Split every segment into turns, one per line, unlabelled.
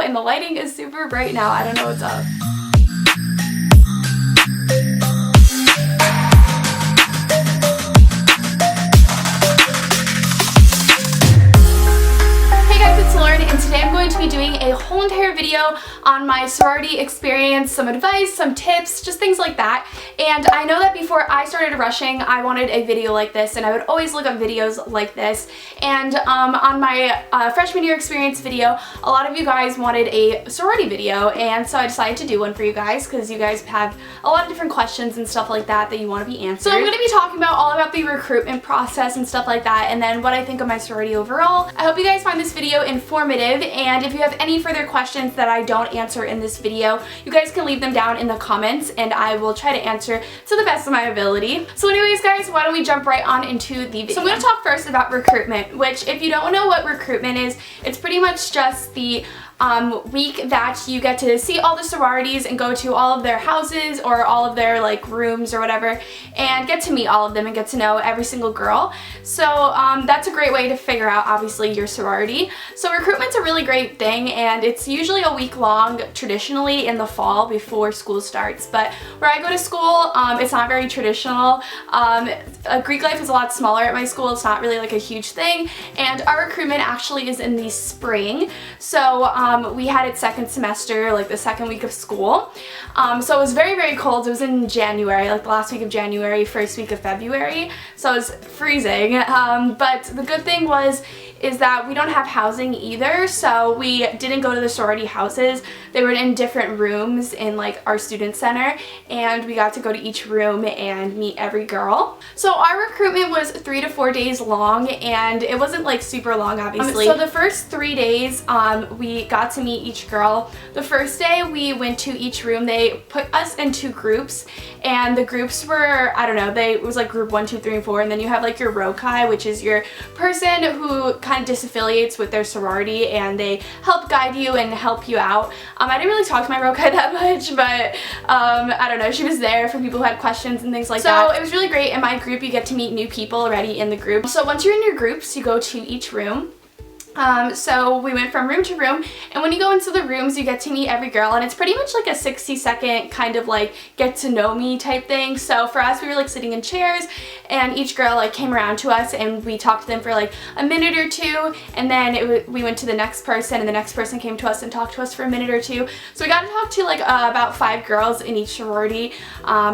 and the lighting is super bright now. I don't know what's up. And today I'm going to be doing a whole entire video on my sorority experience, some advice, some tips, just things like that. And I know that before I started rushing, I wanted a video like this, and I would always look up videos like this. And on my freshman year experience video, a lot of you guys wanted a sorority video, and so I decided to do one for you guys because you guys have a lot of different questions and stuff like that that you want to be answered. So I'm going to be talking about all about the recruitment process and stuff like that, and then what I think of my sorority overall. I hope you guys find this video informative. And if you have any further questions that I don't answer in this video, you guys can leave them down in the comments and I will try to answer to the best of my ability. So anyways guys, why don't we jump right on into the video. So I'm going to talk first about recruitment, which if you don't know what recruitment is, it's pretty much just the week that you get to see all the sororities and go to all of their houses or all of their like rooms or whatever and get to meet all of them and get to know every single girl. So that's a great way to figure out obviously your sorority. So recruitment's a really great thing, and it's usually a week long traditionally in the fall before school starts, but where I go to school it's not very traditional. Greek life is a lot smaller at my school. It's not really like a huge thing, and our recruitment actually is in the spring. So we had it second semester, like the second week of school. So it was very, very cold. It was in January, like the last week of January, first week of February. So it was freezing. But the good thing is that we don't have housing either, so we didn't go to the sorority houses. They were in different rooms in like our student center, and we got to go to each room and meet every girl. So our recruitment was 3 to 4 days long, and it wasn't like super long obviously. So the first 3 days we got to meet each girl. The first day we went to each room. They put us into groups, and the groups were, I don't know, it was like group 1, 2, 3, and 4, and then you have like your rokai, which is your person who kind of disaffiliates with their sorority, and they help guide you and help you out. I didn't really talk to my rokai that much, but I don't know, she was there for people who had questions and things like that. So it was really great. In my group you get to meet new people already in the group. So once you're in your groups, you go to each room. So we went from room to room, and when you go into the rooms you get to meet every girl, and it's pretty much like a 60-second kind of like get to know me type thing. So for us, we were like sitting in chairs, and each girl like came around to us and we talked to them for like a minute or two, and then we went to the next person, and the next person came to us and talked to us for a minute or two. So we got to talk to like about 5 girls in each sorority,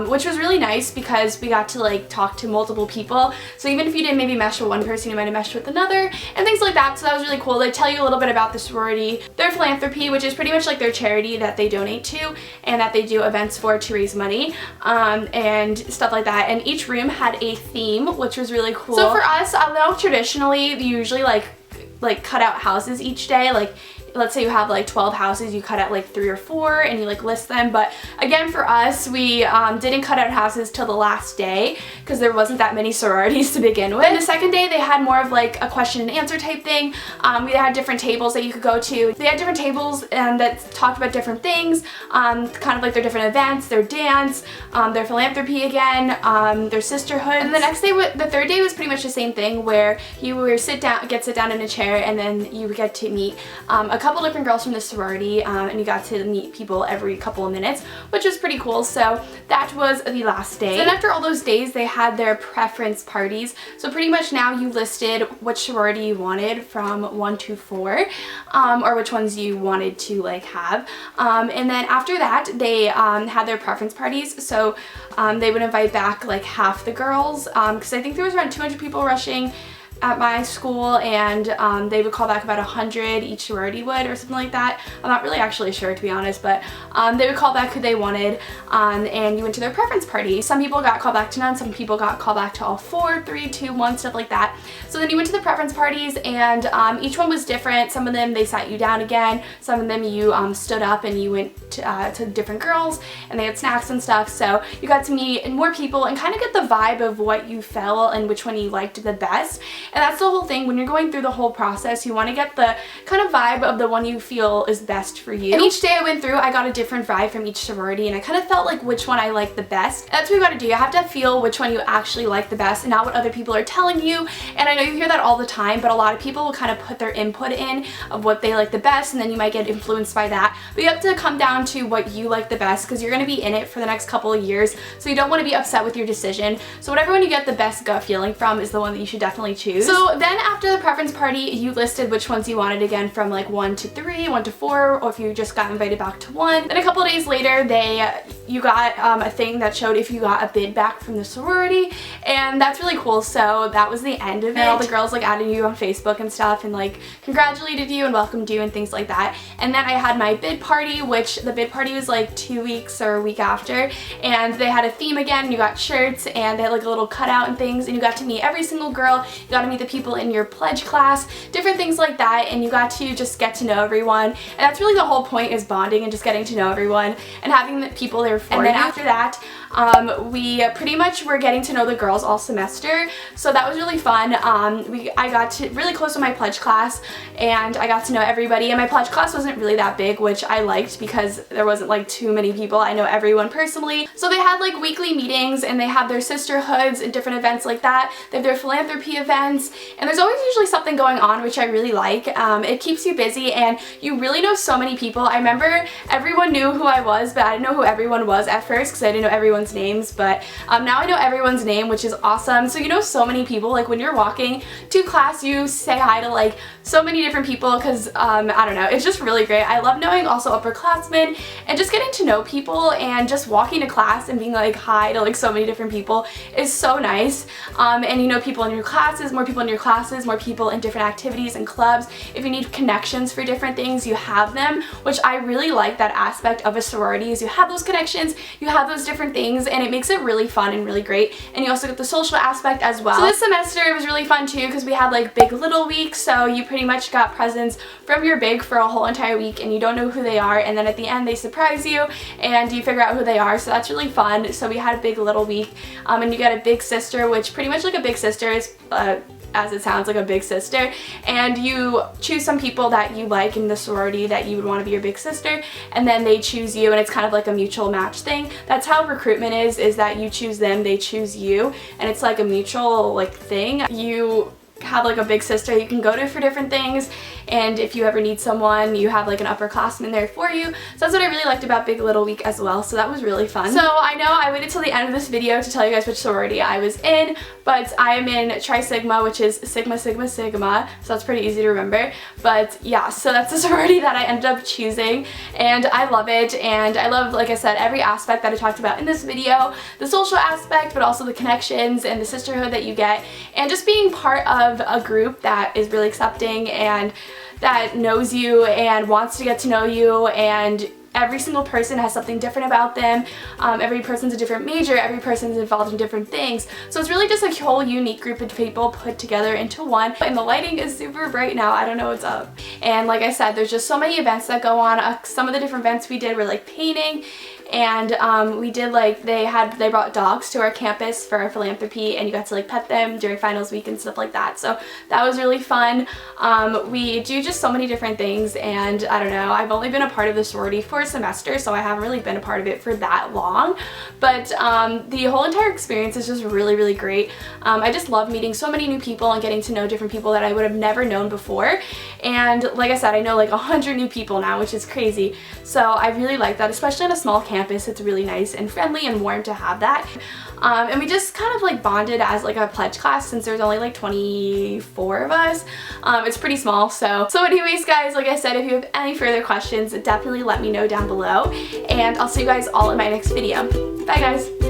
which was really nice because we got to like talk to multiple people. So even if you didn't maybe mesh with one person, you might have meshed with another and things like that. So that was really cool. They tell you a little bit about the sorority, their philanthropy, which is pretty much like their charity that they donate to and that they do events for to raise money, and stuff like that. And each room had a theme, which was really cool. So for us, I know traditionally we usually like cut out houses each day. Like let's say you have like 12 houses, you cut out like 3 or 4 and you like list them. But again, for us, we didn't cut out houses till the last day because there wasn't that many sororities to begin with. And the second day they had more of like a question and answer type thing. We had different tables that you could go to. They had different tables and that talked about different things, kind of like their different events, their dance, their philanthropy again, their sisterhood. And the next day, the third day was pretty much the same thing, where you were sit down in a chair, and then you get to meet a couple different girls from the sorority, and you got to meet people every couple of minutes, which was pretty cool. So that was the last day. Then after all those days, they had their preference parties. So pretty much now you listed which sorority you wanted from 1 to 4, or which ones you wanted to like have. And then after that, they had their preference parties. So they would invite back like half the girls, because I think there was around 200 people rushing at my school, and they would call back about 100, each sorority would, or something like that. I'm not really actually sure, to be honest, but they would call back who they wanted, and you went to their preference party. Some people got called back to none, some people got called back to all 4, 3, 2, 1, stuff like that. So then you went to the preference parties, and each one was different. Some of them they sat you down again, some of them you stood up and you went to different girls, and they had snacks and stuff. So you got to meet more people and kind of get the vibe of what you felt and which one you liked the best. And that's the whole thing. When you're going through the whole process, you want to get the kind of vibe of the one you feel is best for you. And each day I went through, I got a different vibe from each sorority, and I kind of felt like which one I liked the best. That's what you got to do. You have to feel which one you actually like the best and not what other people are telling you. And I know you hear that all the time, but a lot of people will kind of put their input in of what they like the best, and then you might get influenced by that. But you have to come down to what you like the best, because you're going to be in it for the next couple of years, so you don't want to be upset with your decision. So whatever one you get the best gut feeling from is the one that you should definitely choose. So then after the preference party, you listed which ones you wanted again, from like 1 to 3, 1 to 4, or if you just got invited back to 1. Then a couple of days later, you got a thing that showed if you got a bid back from the sorority, and that's really cool. So that was the end of it. And all the girls like added you on Facebook and stuff and like congratulated you and welcomed you and things like that. And then I had my bid party, which the bid party was like 2 weeks or a week after, and they had a theme again. You got shirts and they had like a little cutout and things, and you got to meet every single girl. You got to meet the people in your pledge class, different things like that, and you got to just get to know everyone. And that's really the whole point, is bonding and just getting to know everyone and having the people there for you. And then after that, we pretty much were getting to know the girls all semester, so that was really fun. I got to really close to my pledge class, and I got to know everybody, and my pledge class wasn't really that big, which I liked because there wasn't like too many people. I know everyone personally. So they had like weekly meetings, and they have their sisterhoods and different events like that. They have their philanthropy events, and there's always usually something going on, which I really like. It keeps you busy, and you really know so many people. I remember everyone knew who I was, but I didn't know who everyone was at first because I didn't know everyone's names, but now I know everyone's name, which is awesome. So you know so many people. Like when you're walking to class, you say hi to like so many different people, because I don't know, it's just really great. I love knowing also upperclassmen and just getting to know people, and just walking to class and being like hi to like so many different people is so nice. And you know people in your classes, more people in your classes, more people in different activities and clubs. If you need connections for different things, you have them, which I really like that aspect of a sorority, is you have those connections, you have those different things, and it makes it really fun and really great. And you also get the social aspect as well. So this semester it was really fun too, because we had like big little week, so you pretty much got presents from your big for a whole entire week, and you don't know who they are, and then at the end they surprise you and you figure out who they are, so that's really fun. So we had a big little week, and you get a big sister, which pretty much like a big sister is as it sounds, like a big sister, and you choose some people that you like in the sorority that you would want to be your big sister, and then they choose you, and it's kind of like a mutual match thing. That's how recruitment is that you choose them, they choose you, and it's like a mutual like thing. You have like a big sister you can go to for different things, and if you ever need someone, you have like an upperclassman there for you. So that's what I really liked about Big Little Week as well, so that was really fun. So I know I waited till the end of this video to tell you guys which sorority I was in, but I am in Tri Sigma, which is Sigma Sigma Sigma, so that's pretty easy to remember. But yeah, so that's the sorority that I ended up choosing, and I love it, and I love, like I said, every aspect that I talked about in this video, the social aspect, but also the connections and the sisterhood that you get, and just being part of a group that is really accepting and that knows you and wants to get to know you, and every single person has something different about them. Every person's a different major, every person's involved in different things. So it's really just a whole unique group of people put together into one. And the lighting is super bright now, I don't know what's up. And like I said, there's just so many events that go on. Some of the different events we did were like painting, and we did like, they brought dogs to our campus for our philanthropy, and you got to like pet them during finals week and stuff like that. So that was really fun. We do just so many different things, and I don't know, I've only been a part of the sorority for a semester, so I haven't really been a part of it for that long, but the whole entire experience is just really, really great. I just love meeting so many new people and getting to know different people that I would have never known before. And like I said, I know like 100 new people now, which is crazy. So I really like that, especially on a small campus. It's really nice and friendly and warm to have that. And we just kind of like bonded as like a pledge class, since there's only like 24 of us. It's pretty small. So anyways guys, like I said, if you have any further questions, definitely let me know down below, and I'll see you guys all in my next video. Bye guys!